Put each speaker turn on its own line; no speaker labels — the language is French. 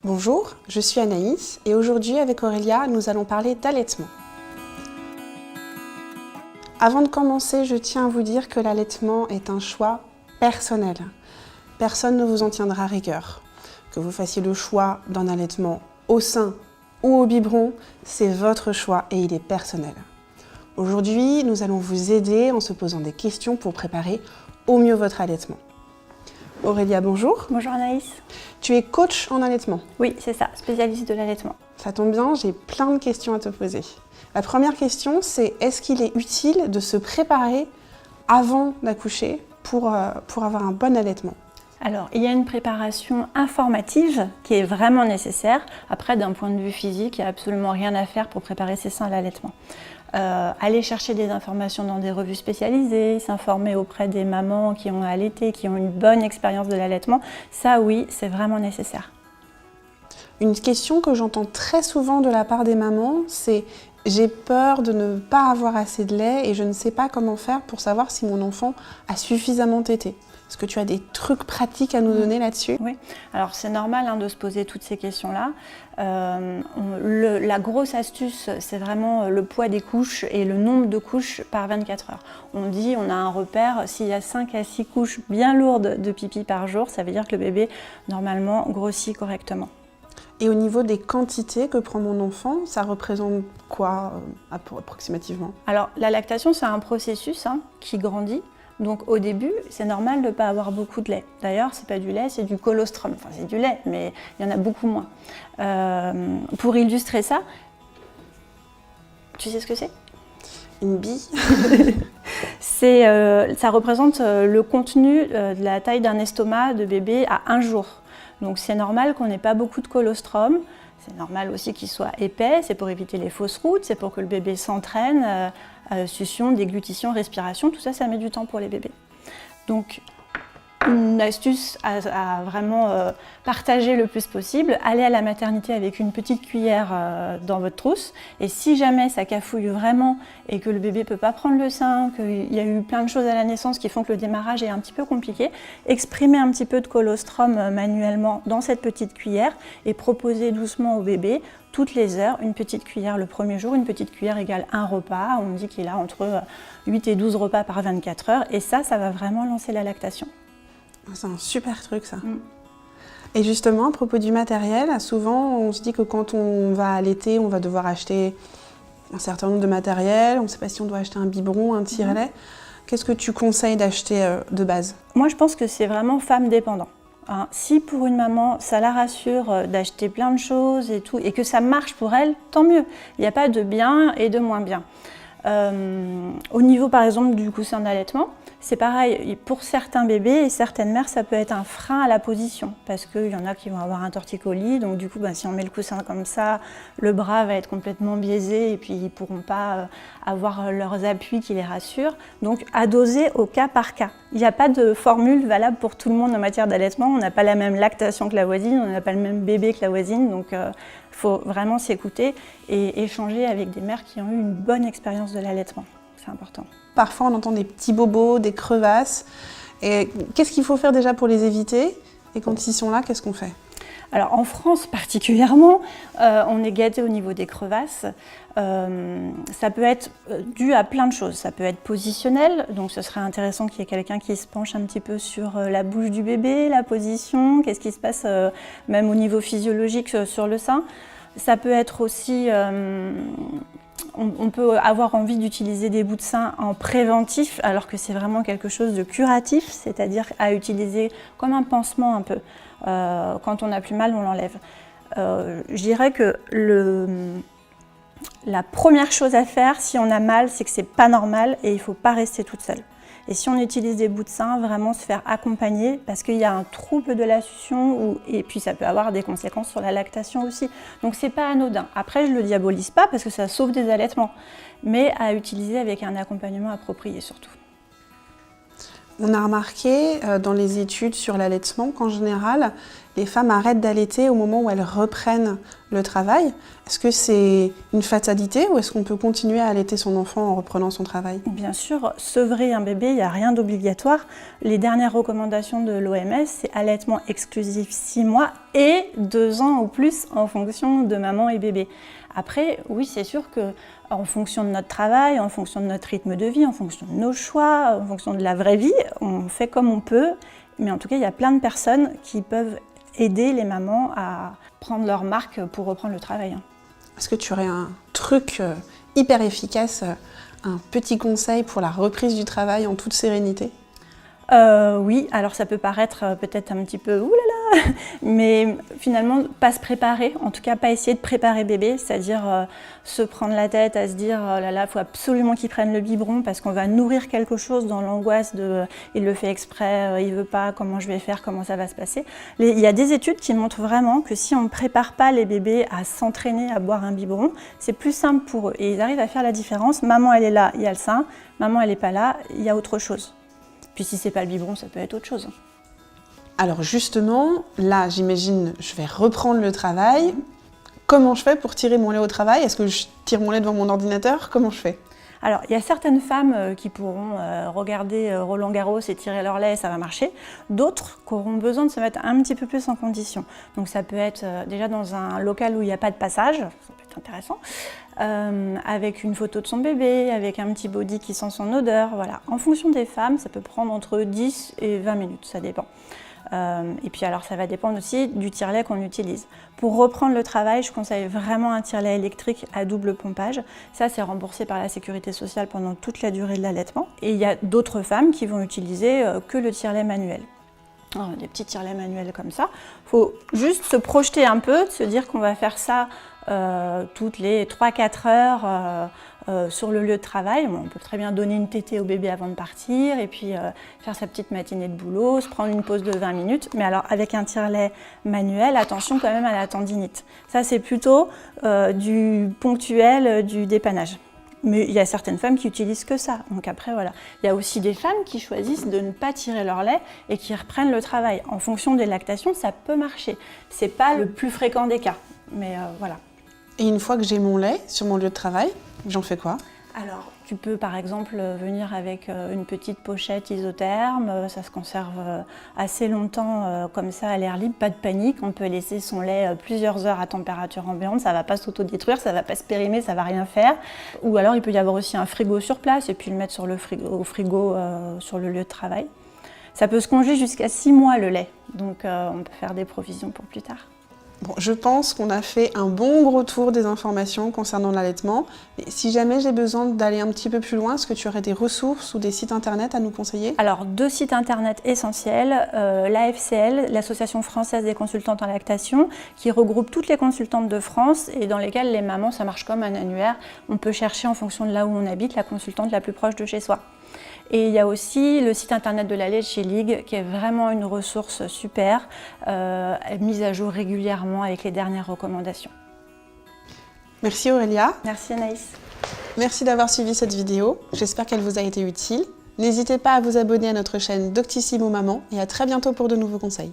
Bonjour, je suis Anaïs et aujourd'hui avec Aurélia, nous allons parler d'allaitement. Avant de commencer, je tiens à vous dire que l'allaitement est un choix personnel. Personne ne vous en tiendra rigueur. Que vous fassiez le choix d'un allaitement au sein ou au biberon, c'est votre choix et il est personnel. Aujourd'hui, nous allons vous aider en se posant des questions pour préparer au mieux votre allaitement. Aurélia, bonjour.
Bonjour Anaïs.
Tu es coach en allaitement.
Oui, c'est ça, spécialiste de l'allaitement.
Ça tombe bien, j'ai plein de questions à te poser. La première question, c'est est-ce qu'il est utile de se préparer avant d'accoucher pour avoir un bon allaitement ?
Alors, il y a une préparation informative qui est vraiment nécessaire. Après, d'un point de vue physique, il n'y a absolument rien à faire pour préparer ses seins à l'allaitement. Aller chercher des informations dans des revues spécialisées, s'informer auprès des mamans qui ont allaité, qui ont une bonne expérience de l'allaitement, ça oui, c'est vraiment nécessaire.
Une question que j'entends très souvent de la part des mamans, c'est « j'ai peur de ne pas avoir assez de lait et je ne sais pas comment faire pour savoir si mon enfant a suffisamment tété ». Est-ce que tu as des trucs pratiques à nous donner là-dessus ?
Oui, alors c'est normal de se poser toutes ces questions-là. La grosse astuce, c'est vraiment le poids des couches et le nombre de couches par 24 heures. On dit, on a un repère, s'il y a 5 à 6 couches bien lourdes de pipi par jour, ça veut dire que le bébé, normalement, grossit correctement.
Et au niveau des quantités que prend mon enfant, ça représente quoi approximativement ?
Alors, la lactation, c'est un processus qui grandit. Donc au début, c'est normal de ne pas avoir beaucoup de lait. D'ailleurs, c'est pas du lait, c'est du colostrum. Enfin, c'est du lait, mais il y en a beaucoup moins. Pour illustrer ça, tu sais ce que c'est ?
Une bille.
Ça représente le contenu de la taille d'un estomac de bébé à 1 jour. Donc c'est normal qu'on n'ait pas beaucoup de colostrum. C'est normal aussi qu'il soit épais, c'est pour éviter les fausses routes, c'est pour que le bébé s'entraîne, succion, déglutition, respiration, tout ça, ça met du temps pour les bébés. Donc, une astuce à vraiment partager le plus possible, aller à la maternité avec une petite cuillère dans votre trousse, et si jamais ça cafouille vraiment et que le bébé ne peut pas prendre le sein, qu'il y a eu plein de choses à la naissance qui font que le démarrage est un petit peu compliqué, exprimez un petit peu de colostrum manuellement dans cette petite cuillère et proposez doucement au bébé toutes les heures, une petite cuillère le premier jour, une petite cuillère égale un repas, on dit qu'il a entre 8 et 12 repas par 24 heures, et ça va vraiment lancer la lactation.
C'est un super truc ça. Et justement, à propos du matériel, souvent on se dit que quand on va allaiter, on va devoir acheter un certain nombre de matériel, on ne sait pas si on doit acheter un biberon, un tire-lait. Qu'est-ce que tu conseilles d'acheter de base ?
Moi je pense que c'est vraiment femme dépendant. Si pour une maman, ça la rassure d'acheter plein de choses et tout, et que ça marche pour elle, tant mieux. Il n'y a pas de bien et de moins bien. Au niveau par exemple du coussin d'allaitement, c'est pareil, pour certains bébés et certaines mères, ça peut être un frein à la position parce qu'il y en a qui vont avoir un torticolis, donc du coup si on met le coussin comme ça, le bras va être complètement biaisé et puis ils ne pourront pas avoir leurs appuis qui les rassurent. Donc à doser au cas par cas. Il n'y a pas de formule valable pour tout le monde en matière d'allaitement, on n'a pas la même lactation que la voisine, on n'a pas le même bébé que la voisine, donc il faut vraiment s'écouter et échanger avec des mères qui ont eu une bonne expérience de l'allaitement, c'est important.
Parfois on entend des petits bobos, des crevasses. Et qu'est-ce qu'il faut faire déjà pour les éviter ? Et quand ils sont là, qu'est-ce qu'on fait ?
Alors en France particulièrement, on est gâté au niveau des crevasses. Ça peut être dû à plein de choses. Ça peut être positionnel, donc ce serait intéressant qu'il y ait quelqu'un qui se penche un petit peu sur la bouche du bébé, la position, qu'est-ce qui se passe même au niveau physiologique sur le sein. Ça peut être aussi... On peut avoir envie d'utiliser des bouts de sein en préventif alors que c'est vraiment quelque chose de curatif, c'est-à-dire à utiliser comme un pansement un peu. Quand on a plus mal, on l'enlève. Je dirais que la première chose à faire si on a mal, c'est que c'est pas normal et il ne faut pas rester toute seule. Et si on utilise des bouts de sein, vraiment se faire accompagner parce qu'il y a un trouble de la succion et puis ça peut avoir des conséquences sur la lactation aussi. Donc c'est pas anodin. Après, je le diabolise pas parce que ça sauve des allaitements, mais à utiliser avec un accompagnement approprié surtout.
On a remarqué dans les études sur l'allaitement qu'en général, les femmes arrêtent d'allaiter au moment où elles reprennent le travail. Est-ce que c'est une fatalité ou est-ce qu'on peut continuer à allaiter son enfant en reprenant son travail?
Bien sûr, sevrer un bébé, il n'y a rien d'obligatoire. Les dernières recommandations de l'OMS, c'est allaitement exclusif 6 mois et 2 ans ou plus en fonction de maman et bébé. Après, oui, c'est sûr que en fonction de notre travail, en fonction de notre rythme de vie, en fonction de nos choix, en fonction de la vraie vie, on fait comme on peut. Mais en tout cas, il y a plein de personnes qui peuvent aider les mamans à prendre leur marque pour reprendre le travail.
Est-ce que tu aurais un truc hyper efficace, un petit conseil pour la reprise du travail en toute sérénité?
Oui, alors ça peut paraître peut-être un petit peu oulala, mais finalement pas se préparer, en tout cas pas essayer de préparer bébé, c'est-à-dire se prendre la tête à se dire oh là là, il faut absolument qu'il prenne le biberon parce qu'on va nourrir quelque chose dans l'angoisse de il le fait exprès, il veut pas, comment je vais faire, comment ça va se passer. Il y a des études qui montrent vraiment que si on ne prépare pas les bébés à s'entraîner à boire un biberon, c'est plus simple pour eux et ils arrivent à faire la différence. Maman elle est là, il y a le sein, maman elle n'est pas là, il y a autre chose. Puis si c'est pas le biberon, ça peut être autre chose.
Alors justement, là, j'imagine, je vais reprendre le travail. Comment je fais pour tirer mon lait au travail? Est-ce que je tire mon lait devant mon ordinateur? Comment je fais?
Alors, il y a certaines femmes qui pourront regarder Roland-Garros et tirer leur lait, ça va marcher. D'autres qui auront besoin de se mettre un petit peu plus en condition. Donc ça peut être déjà dans un local où il n'y a pas de passage, ça peut être intéressant, avec une photo de son bébé, avec un petit body qui sent son odeur. Voilà. En fonction des femmes, ça peut prendre entre 10 et 20 minutes, ça dépend. Et puis alors ça va dépendre aussi du tire-lait qu'on utilise. Pour reprendre le travail, je conseille vraiment un tire-lait électrique à double pompage. Ça, c'est remboursé par la Sécurité sociale pendant toute la durée de l'allaitement. Et il y a d'autres femmes qui vont utiliser que le tire-lait manuel. Alors, des petits tire-lait manuels comme ça. Il faut juste se projeter un peu, se dire qu'on va faire ça toutes les 3-4 heures sur le lieu de travail. Bon, on peut très bien donner une tétée au bébé avant de partir et puis faire sa petite matinée de boulot, se prendre une pause de 20 minutes. Mais alors avec un tire-lait manuel, attention quand même à la tendinite. Ça c'est plutôt du ponctuel, du dépannage. Mais il y a certaines femmes qui utilisent que ça. Donc après voilà. Il y a aussi des femmes qui choisissent de ne pas tirer leur lait et qui reprennent le travail. En fonction des lactations, ça peut marcher. C'est pas le plus fréquent des cas. Mais voilà.
Et une fois que j'ai mon lait sur mon lieu de travail, j'en fais quoi?
Alors, tu peux par exemple venir avec une petite pochette isotherme, ça se conserve assez longtemps comme ça à l'air libre, pas de panique, on peut laisser son lait plusieurs heures à température ambiante, ça ne va pas s'autodétruire, ça ne va pas se périmer, ça ne va rien faire. Ou alors il peut y avoir aussi un frigo sur place et puis le mettre sur le frigo sur le lieu de travail. Ça peut se congeler jusqu'à 6 mois le lait, donc on peut faire des provisions pour plus tard.
Bon, je pense qu'on a fait un bon gros tour des informations concernant l'allaitement. Mais si jamais j'ai besoin d'aller un petit peu plus loin, est-ce que tu aurais des ressources ou des sites internet à nous conseiller?
Alors, 2 sites internet essentiels. L'AFCL, l'Association française des consultantes en lactation, qui regroupe toutes les consultantes de France et dans lesquelles les mamans, ça marche comme un annuaire. On peut chercher en fonction de là où on habite la consultante la plus proche de chez soi. Et il y a aussi le site internet de la Leche League qui est vraiment une ressource super, mise à jour régulièrement avec les dernières recommandations.
Merci Aurélia.
Merci Anaïs.
Merci d'avoir suivi cette vidéo, j'espère qu'elle vous a été utile. N'hésitez pas à vous abonner à notre chaîne Doctissimo Maman et à très bientôt pour de nouveaux conseils.